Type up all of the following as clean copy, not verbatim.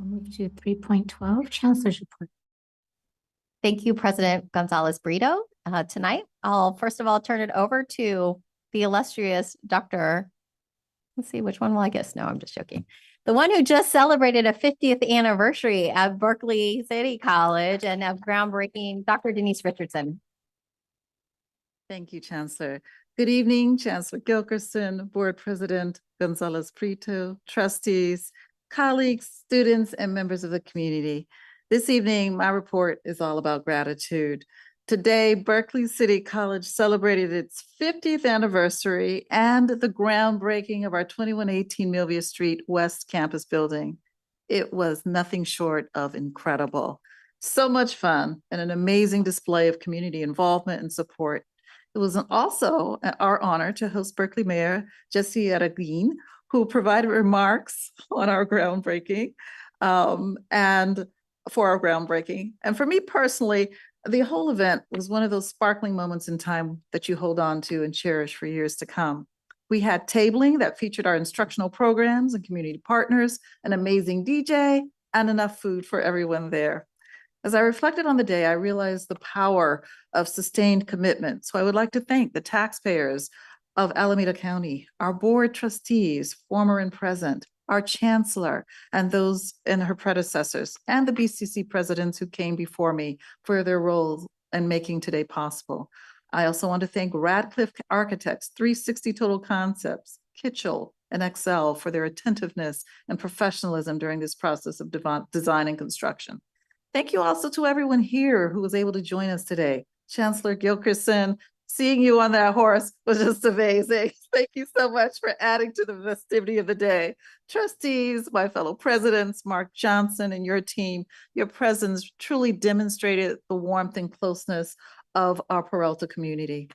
We'll move to 3.12, Chancellor's report. Thank you, President Gonzalez-Brito. Tonight, I'll first of all turn it over to the illustrious Dr. Let's see, which one will I guess? No, I'm just joking. The one who just celebrated a 50th anniversary at Berkeley City College and of groundbreaking, Dr. Denise Richardson. Thank you, Chancellor. Good evening, Chancellor Gilkerson, Board President Gonzalez-Brito, trustees, colleagues, students, and members of the community. This evening, my report is all about gratitude. Today, Berkeley City College celebrated its 50th anniversary and the groundbreaking of our 2118 Millview Street West Campus building. It was nothing short of incredible. So much fun and an amazing display of community involvement and support. It was also our honor to host Berkeley Mayor Jesse Arreguin, who provided remarks on our groundbreaking and for our groundbreaking. And for me personally, the whole event was one of those sparkling moments in time that you hold on to and cherish for years to come. We had tabling that featured our instructional programs and community partners, an amazing DJ, and enough food for everyone there. As I reflected on the day, I realized the power of sustained commitment. So I would like to thank the taxpayers of Alameda County, our board trustees, former and present, our chancellor, and those and her predecessors, and the BCC presidents who came before me for their roles in making today possible. I also want to thank Radcliffe Architects, 360 Total Concepts, Kitchell, and Excel for their attentiveness and professionalism during this process of design and construction. Thank you also to everyone here who was able to join us today. Chancellor Gilkerson, seeing you on that horse was just amazing. Thank you so much for adding to the festivity of the day. Trustees, my fellow presidents, Mark Johnson and your team, your presence truly demonstrated the warmth and closeness of our Peralta community.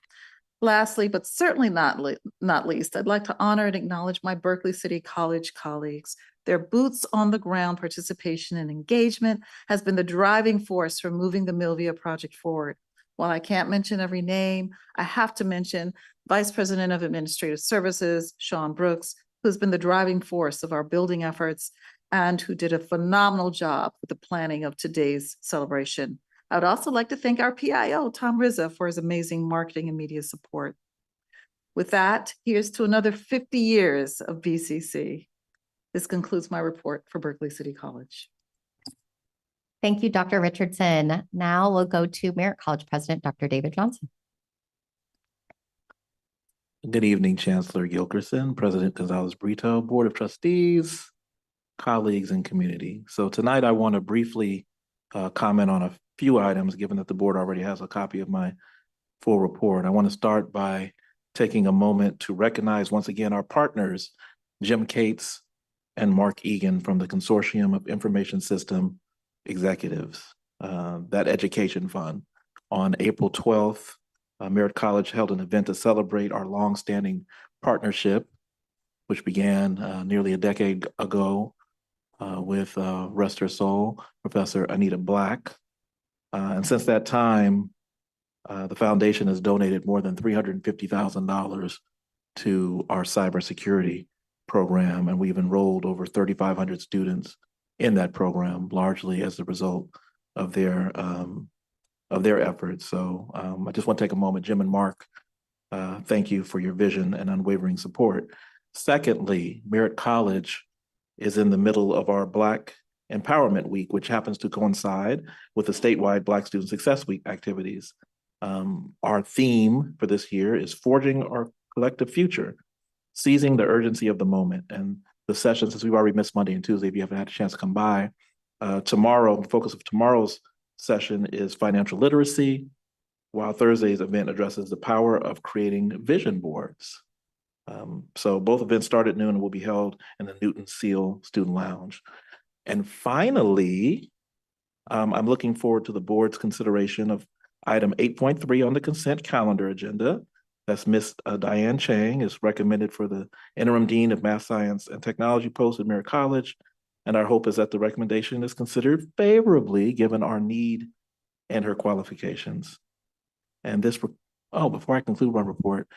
Lastly, but certainly not least, I'd like to honor and acknowledge my Berkeley City College colleagues. Their boots on the ground participation and engagement has been the driving force for moving the Millview project forward. While I can't mention every name, I have to mention Vice President of Administrative Services, Sean Brooks, who's been the driving force of our building efforts and who did a phenomenal job with the planning of today's celebration. I would also like to thank our PIO, Tom Rizza, for his amazing marketing and media support. With that, here's to another 50 years of BCC. This concludes my report for Berkeley City College. Thank you, Dr. Richardson. Now we'll go to Merritt College President, Dr. David Johnson. Good evening, Chancellor Gilkerson, President Gonzalez-Brito, Board of Trustees, colleagues, and community. So tonight I want to briefly comment on a few items, given that the board already has a copy of my full report. I want to start by taking a moment to recognize once again our partners, Jim Cates and Mark Egan from the Consortium of Information System Executives, that education fund. On April 12th, Merritt College held an event to celebrate our longstanding partnership, which began nearly a decade ago with, rest her soul, Professor Anita Black. And since that time, the foundation has donated more than $350,000 to our cybersecurity program, and we've enrolled over 3,500 students in that program, largely as a result of their efforts. So I just want to take a moment, Jim and Mark, thank you for your vision and unwavering support. Secondly, Merritt College is in the middle of our Black Empowerment Week, which happens to coincide with the statewide Black Student Success Week activities. Our theme for this year is Forging Our Collective Future, Seizing the Urgency of the Moment. And the session, since we've already missed Monday and Tuesday, if you haven't had a chance to come by, tomorrow, the focus of tomorrow's session is financial literacy, while Thursday's event addresses the power of creating vision boards. So both events start at noon and will be held in the Newton Seal Student Lounge. And finally, I'm looking forward to the board's consideration of item 8.3 on the consent calendar agenda. That's Ms. Diane Chang is recommended for the interim dean of math science and technology post at Merritt College. And our hope is that the recommendation is considered favorably given our need and her qualifications. And this, before I conclude my report,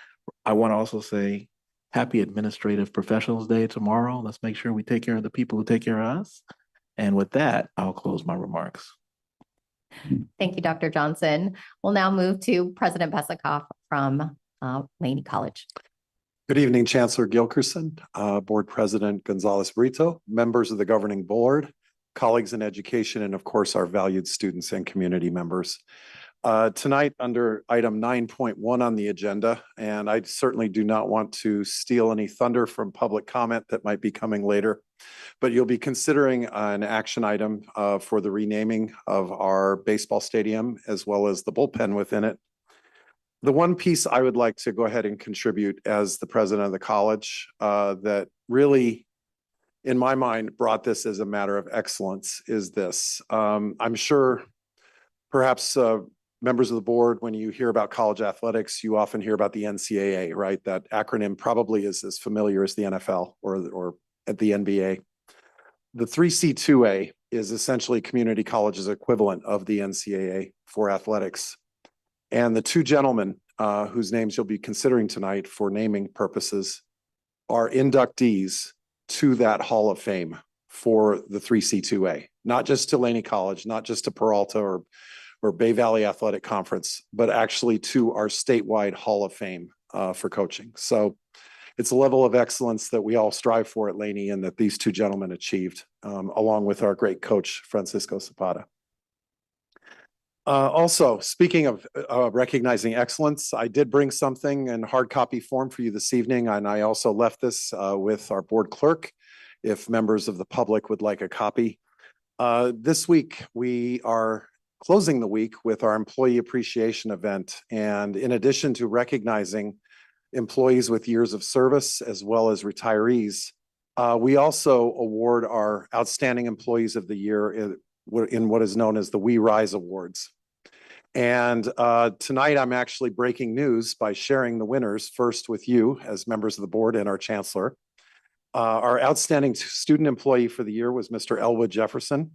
I want to also say happy Administrative Professionals Day tomorrow. Let's make sure we take care of the people who take care of us. And with that, I'll close my remarks. Thank you, Dr. Johnson. We'll now move to President Besikof from Laney College. Good evening, Chancellor Gilkerson, Board President Gonzalez Brito, members of the governing board, colleagues in education, and of course, our valued students and community members. Tonight, under item 9.1 on the agenda, and I certainly do not want to steal any thunder from public comment that might be coming later, but you'll be considering an action item for the renaming of our baseball stadium as well as the bullpen within it. The one piece I would like to go ahead and contribute as the president of the college that really, in my mind, brought this as a matter of excellence is this. I'm sure perhaps members of the board, when you hear about college athletics, you often hear about the NCAA, right? That acronym probably is as familiar as the NFL or at the NBA. The 3C2A is essentially community college's equivalent of the NCAA for athletics. And the two gentlemen whose names you'll be considering tonight for naming purposes are inductees to that Hall of Fame for the 3C2A, not just to Laney College, not just to Peralta or Bay Valley Athletic Conference, but actually to our statewide Hall of Fame for coaching. So it's a level of excellence that we all strive for at Laney and that these two gentlemen achieved, along with our great coach, Francisco Zapata. Also, speaking of recognizing excellence, I did bring something in hard copy form for you this evening, and I also left this with our board clerk if members of the public would like a copy. This week, we are closing the week with our employee appreciation event, and in addition to recognizing employees with years of service as well as retirees, we also award our outstanding employees of the year in what is known as the We Rise Awards. And tonight I'm actually breaking news by sharing the winners first with you as members of the board and our chancellor. Our outstanding student employee for the year was Mr. Elwood Jefferson.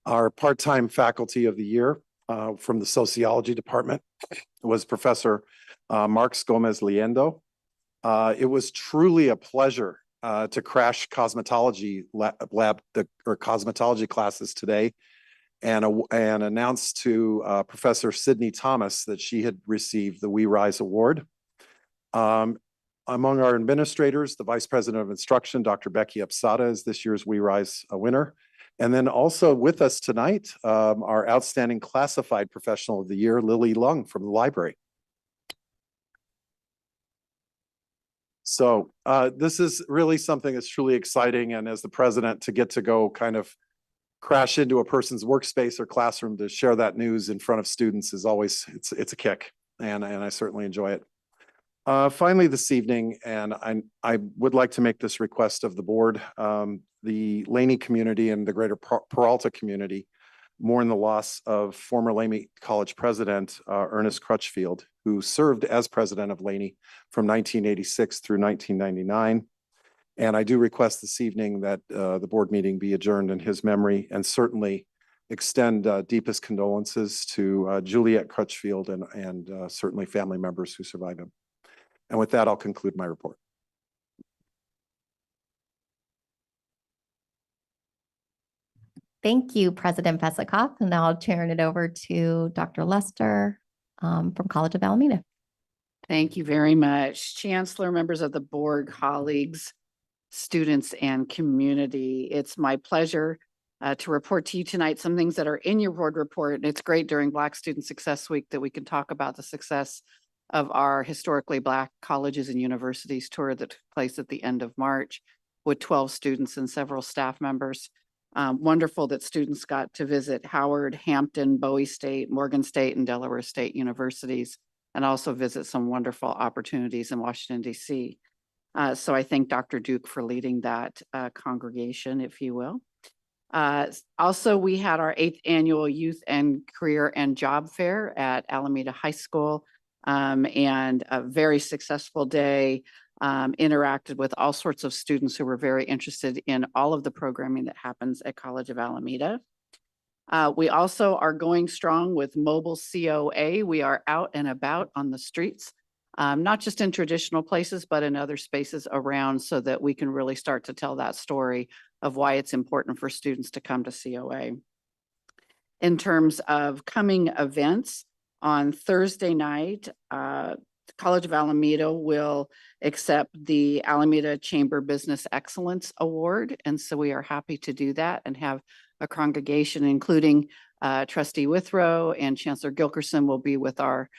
Our part-time faculty of the year from the sociology department was Professor Marx Gomez Liendo. It was truly a pleasure to crash cosmetology cosmetology classes today and announce to Professor Sydney Thomas that she had received the We Rise Award. Among our administrators, the Vice President of Instruction, Dr. Becky Upsada, is this year's We Rise winner. And then also with us tonight, our outstanding classified professional of the year, Lily Lung from the library. So this is really something that's truly exciting. And as the president, to get to go kind of crash into a person's workspace or classroom to share that news in front of students is always, it's a kick. And I certainly enjoy it. Finally, this evening, and I would like to make this request of the board, the Laney community and the greater Peralta community mourn the loss of former Laney College president, Ernest Crutchfield, who served as president of Laney from 1986 through 1999. And I do request this evening that the board meeting be adjourned in his memory, and certainly extend deepest condolences to Juliet Crutchfield and certainly family members who survived him. And with that, I'll conclude my report. Thank you, President Besikof. And now I'll turn it over to Dr. Lester from College of Alameda. Thank you very much. Chancellor, members of the board, colleagues, students, and community. It's my pleasure to report to you tonight some things that are in your board report. And it's great during Black Student Success Week that we can talk about the success of our historically Black colleges and universities tour that took place at the end of March with 12 students and several staff members. Wonderful that students got to visit Howard, Hampton, Bowie State, Morgan State, and Delaware State universities, and also visit some wonderful opportunities in Washington, D.C. So I thank Dr. Duke for leading that congregation, if you will. Also, we had our 8th annual Youth and Career and Job Fair at Alameda High School, and a very successful day. Interacted with all sorts of students who were very interested in all of the programming that happens at College of Alameda. We also are going strong with mobile COA. We are out and about on the streets, not just in traditional places, but in other spaces around, so that we can really start to tell that story of why it's important for students to come to COA. In terms of coming events, on Thursday night, College of Alameda will accept the Alameda Chamber Business Excellence Award. And so we are happy to do that and have a congregation, including Trustee Withrow and Chancellor Gilkerson will be with our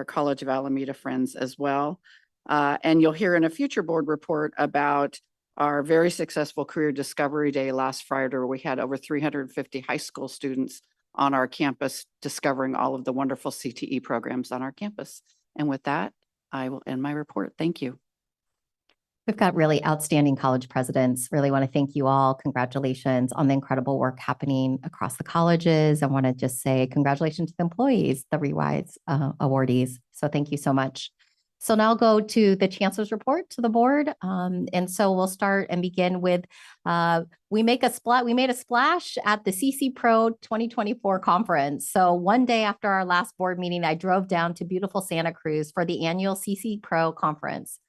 College of Alameda friends as well. And you'll hear in a future board report about our very successful Career Discovery Day last Friday, where we had over 350 high school students on our campus discovering all of the wonderful CTE programs on our campus. And with that, I will end my report. Thank you. We've got really outstanding college presidents. Really want to thank you all. Congratulations on the incredible work happening across the colleges. I want to just say congratulations to the employees, the Rewise awardees. So thank you so much. So now I'll go to the Chancellor's report to the board. And so we'll start and begin with, we made a splash at the CC Pro 2024 conference. So one day after our last board meeting, I drove down to beautiful Santa Cruz for the annual CC Pro conference.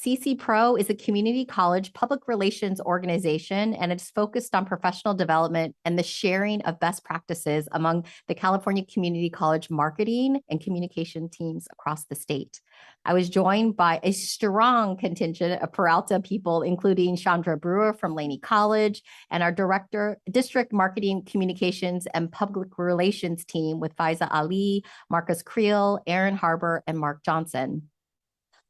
CC Pro is a community college public relations organization, and it's focused on professional development and the sharing of best practices among the California Community College marketing and communication teams across the state. I was joined by a strong contingent of Peralta people, including Chandra Brewer from Laney College and our district marketing communications and public relations team with Faiza Ali, Marcus Creel, Aaron Harbor, and Mark Johnson.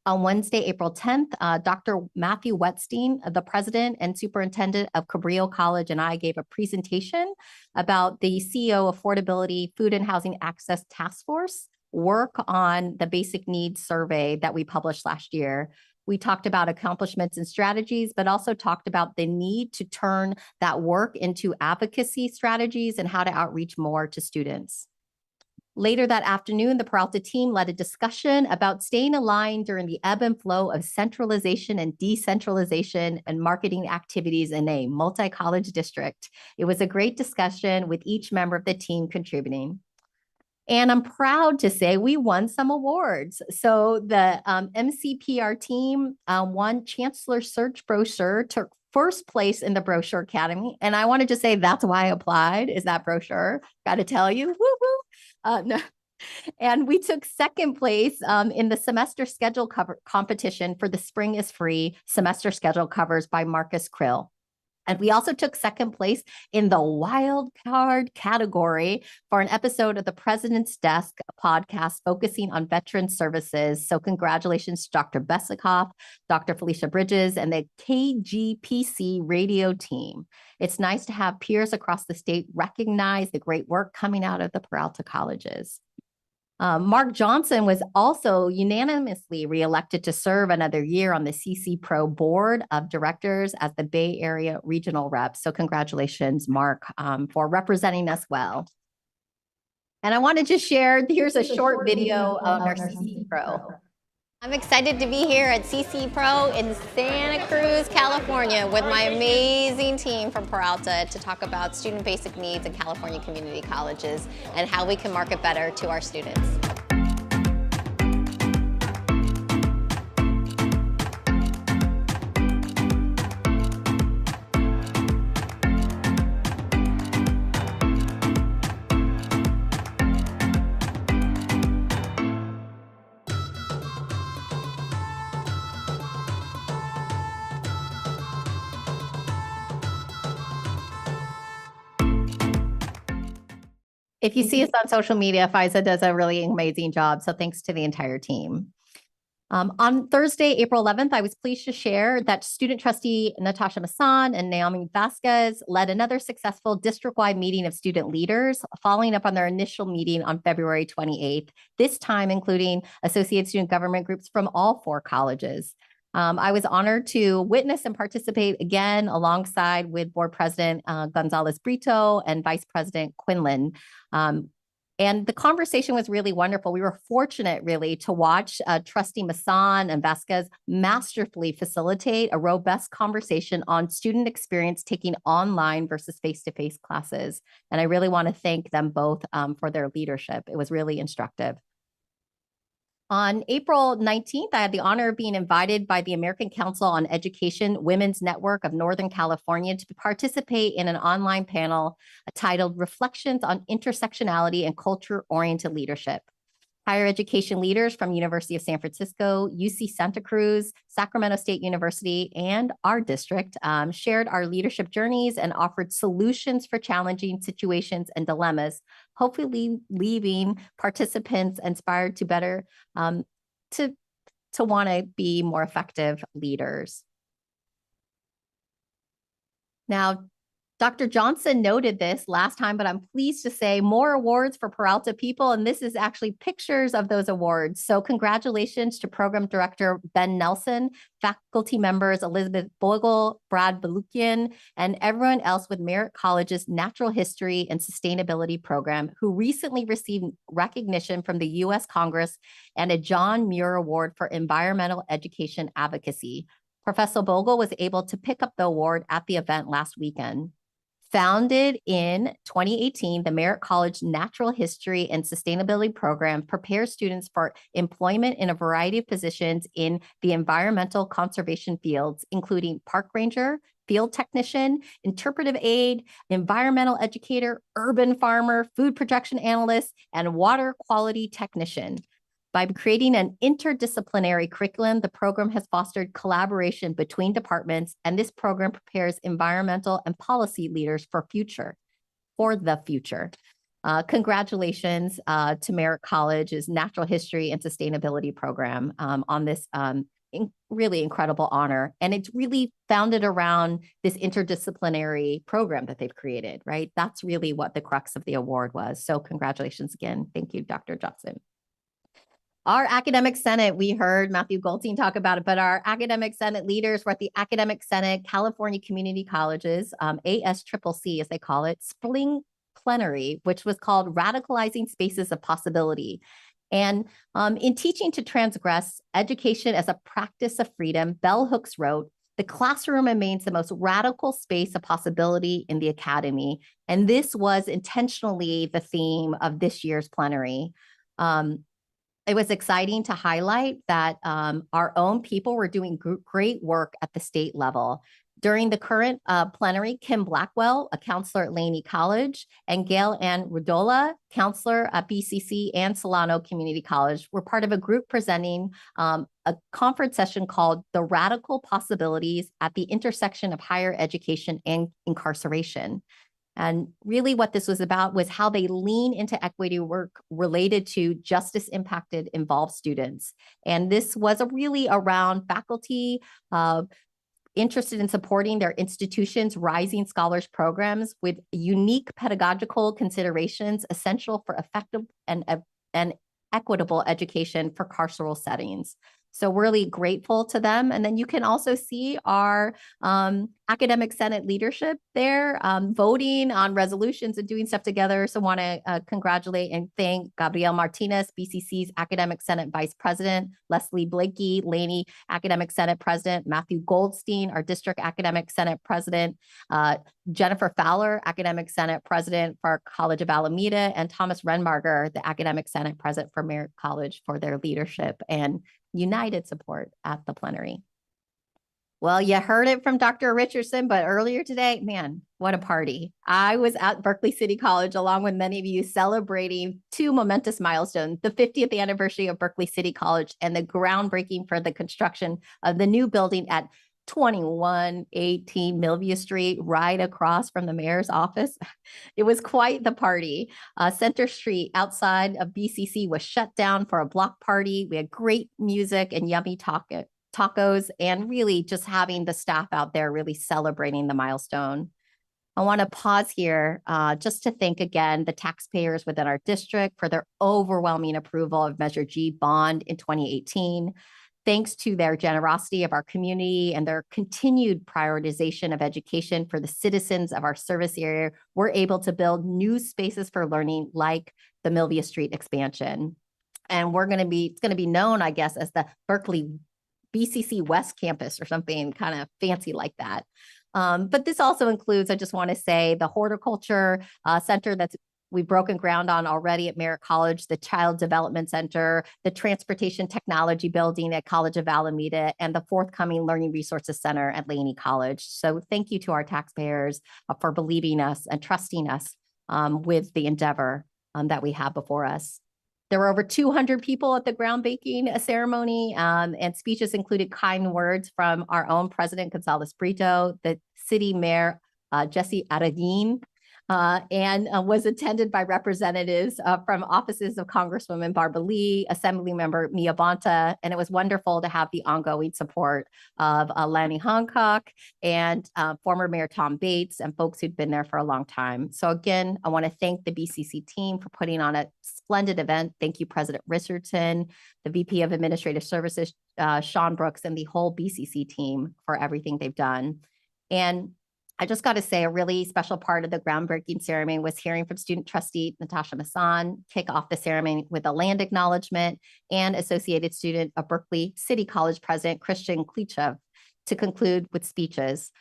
On Wednesday, April 10th, Dr. Matthew Wetstein, the president and superintendent of Cabrillo College, and I gave a presentation about the CEO Affordability, Food and Housing Access Task Force work on the basic needs survey that we published last year. We talked about accomplishments and strategies, but also talked about the need to turn that work into advocacy strategies and how to outreach more to students. Later that afternoon, the Peralta team led a discussion about staying aligned during the ebb and flow of centralization and decentralization and marketing activities in a multi-college district. It was a great discussion with each member of the team contributing. And I'm proud to say we won some awards. So the MCPR team won Chancellor Search Brochure, took first place in the Brochure Academy. And I wanted to say that's why I applied, is that brochure. Got to tell you, woo-woo. No. And we took second place in the semester schedule cover competition for the Spring is Free semester schedule covers by Marcus Krill. And we also took second place in the wild card category for an episode of the President's Desk podcast focusing on veteran services. So congratulations to Dr. Besikof, Dr. Felicia Bridges, and the KGPC radio team. It's nice to have peers across the state recognize the great work coming out of the Peralta colleges. Mark Johnson was also unanimously reelected to serve another year on the CC Pro board of directors as the Bay Area regional rep. So congratulations, Mark, for representing us well. And I want to just share, here's a short video of our CC Pro. I'm excited to be here at CC Pro in Santa Cruz, California with my amazing team from Peralta to talk about student basic needs in California community colleges and how we can market better to our students. If you see us on social media, Faiza does a really amazing job. So thanks to the entire team. On Thursday, April 11th, I was pleased to share that student trustee Natasha Masson and Naomi Vasquez led another successful district-wide meeting of student leaders, following up on their initial meeting on February 28th, this time including associate student government groups from all 4 colleges. I was honored to witness and participate again alongside with Board President Gonzalez Brito and Vice President Quinlan. And the conversation was really wonderful. We were fortunate really to watch Trustee Masson and Vasquez masterfully facilitate a robust conversation on student experience taking online versus face-to-face classes. And I really want to thank them both for their leadership. It was really instructive. On April 19th, I had the honor of being invited by the American Council on Education Women's Network of Northern California to participate in an online panel titled Reflections on Intersectionality and Culture-Oriented Leadership. Higher education leaders from University of San Francisco, UC Santa Cruz, Sacramento State University, and our district shared our leadership journeys and offered solutions for challenging situations and dilemmas, hopefully leaving participants inspired to better to want to be more effective leaders. Now, Dr. Johnson noted this last time, but I'm pleased to say more awards for Peralta people, and this is actually pictures of those awards. So congratulations to Program Director Ben Nelson, faculty members Elizabeth Bogle, Brad Balukian, and everyone else with Merritt College's Natural History and Sustainability Program, who recently received recognition from the U.S. Congress and a John Muir Award for Environmental Education Advocacy. Professor Bogle was able to pick up the award at the event last weekend. Founded in 2018, the Merritt College Natural History and Sustainability Program prepares students for employment in a variety of positions in the environmental conservation fields, including park ranger, field technician, interpretive aide, environmental educator, urban farmer, food protection analyst, and water quality technician. By creating an interdisciplinary curriculum, the program has fostered collaboration between departments, and this program prepares environmental and policy leaders for the future. Congratulations to Merritt College's Natural History and Sustainability Program on this really incredible honor. And it's really founded around this interdisciplinary program that they've created, right? That's really what the crux of the award was. So congratulations again. Thank you, Dr. Johnson. Our Academic Senate, we heard Matthew Goldstein talk about it, but our Academic Senate leaders were at the Academic Senate California Community Colleges, ASCCC as they call it, Spring Plenary, which was called Radicalizing Spaces of Possibility. And in Teaching to Transgress, Education as a Practice of Freedom, Bell Hooks wrote, "The classroom remains the most radical space of possibility in the academy." And this was intentionally the theme of this year's plenary. It was exciting to highlight that our own people were doing great work at the state level. During the current plenary, Kim Blackwell, a counselor at Laney College, and Gail Ann Rudola, counselor at BCC and Solano Community College, were part of a group presenting a conference session called The Radical Possibilities at the Intersection of Higher Education and Incarceration. And really what this was about was how they lean into equity work related to justice impacted involved students. And this was really around faculty interested in supporting their institution's rising scholars programs with unique pedagogical considerations essential for effective and equitable education for carceral settings. So we're really grateful to them. And then you can also see our Academic Senate leadership there voting on resolutions and doing stuff together. So want to congratulate and thank Gabrielle Martinez, BCC's Academic Senate Vice President, Leslie Blakey, Laney Academic Senate President, Matthew Goldstein, our District Academic Senate President, Jennifer Fowler, Academic Senate President for College of Alameda, and Thomas Renmarger, the Academic Senate President for Merritt College, for their leadership and united support at the plenary. Well, you heard it from Dr. Richardson, but earlier today, man, what a party. I was at Berkeley City College along with many of you celebrating two momentous milestones, the 50th anniversary of Berkeley City College and the groundbreaking for the construction of the new building at 2118 Millview Street, right across from the mayor's office. It was quite the party. Center Street outside of BCC was shut down for a block party. We had great music and yummy tacos, and really just having the staff out there really celebrating the milestone. I want to pause here just to thank again the taxpayers within our district for their overwhelming approval of Measure G bond in 2018. Thanks to their generosity of our community and their continued prioritization of education for the citizens of our service area, we're able to build new spaces for learning like the Millview Street expansion. And it's going to be known, I guess, as the Berkeley BCC West Campus or something kind of fancy like that. But this also includes, I just want to say, the horticulture center that's we've broken ground on already at Merritt College, the Child Development Center, the Transportation Technology Building at College of Alameda, and the forthcoming Learning Resources Center at Laney College. So thank you to our taxpayers for believing us and trusting us with the endeavor that we have before us. There were over 200 people at the groundbreaking ceremony, and speeches included kind words from our own President Gonzalez Brito, the City Mayor Jesse Aradin, and was attended by representatives from offices of Congresswoman Barbara Lee, Assemblymember Mia Bonta, and it was wonderful to have the ongoing support of Laney Hancock and former Mayor Tom Bates and folks who'd been there for a long time. So again, I want to thank the BCC team for putting on a splendid event. Thank you, President Richardson, the VP of Administrative Services, Sean Brooks, and the whole BCC team for everything they've done. And I just got to say, a really special part of the groundbreaking ceremony was hearing from student trustee Natasha Masson kick off the ceremony with a land acknowledgement, and associated student of Berkeley City College President Christian Klichev to conclude with speeches.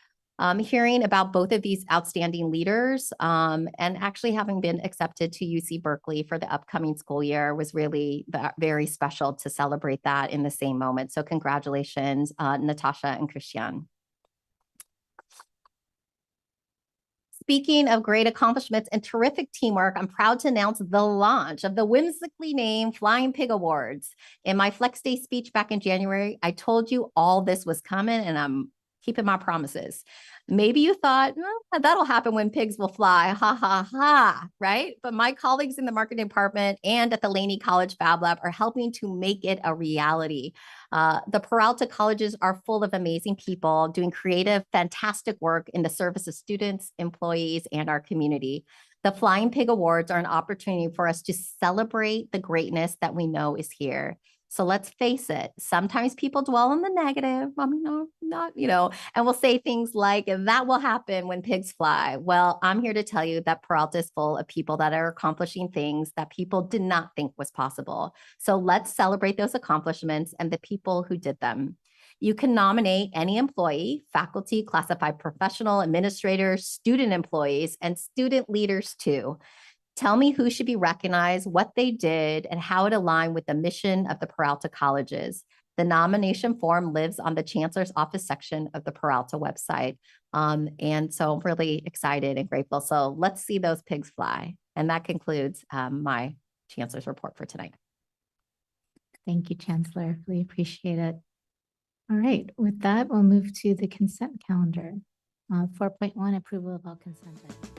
Hearing about both of these outstanding leaders and actually having been accepted to UC Berkeley for the upcoming school year was really very special to celebrate that in the same moment. So congratulations, Natasha and Christian. Speaking of great accomplishments and terrific teamwork, I'm proud to announce the launch of the whimsically named Flying Pig Awards. In my Flex Day speech back in January, I told you all this was coming, and I'm keeping my promises. Maybe you thought, oh, that'll happen when pigs will fly, ha, ha, ha, right? But my colleagues in the marketing department and at the Laney College Fab Lab are helping to make it a reality. The Peralta Colleges are full of amazing people doing creative, fantastic work in the service of students, employees, and our community. The Flying Pig Awards are an opportunity for us to celebrate the greatness that we know is here. So let's face it, sometimes people dwell on the negative, and will say things like, that will happen when pigs fly. Well, I'm here to tell you that Peralta is full of people that are accomplishing things that people did not think was possible. So let's celebrate those accomplishments and the people who did them. You can nominate any employee, faculty, classified professional, administrators, student employees, and student leaders too. Tell me who should be recognized, what they did, and how it aligned with the mission of the Peralta Colleges. The nomination form lives on the Chancellor's office section of the Peralta website. And so I'm really excited and grateful. So let's see those pigs fly. And that concludes my Chancellor's report for tonight. Thank you, Chancellor. Really appreciate it. All right, with that, we'll move to the consent calendar. 4.1, approval of all consent items.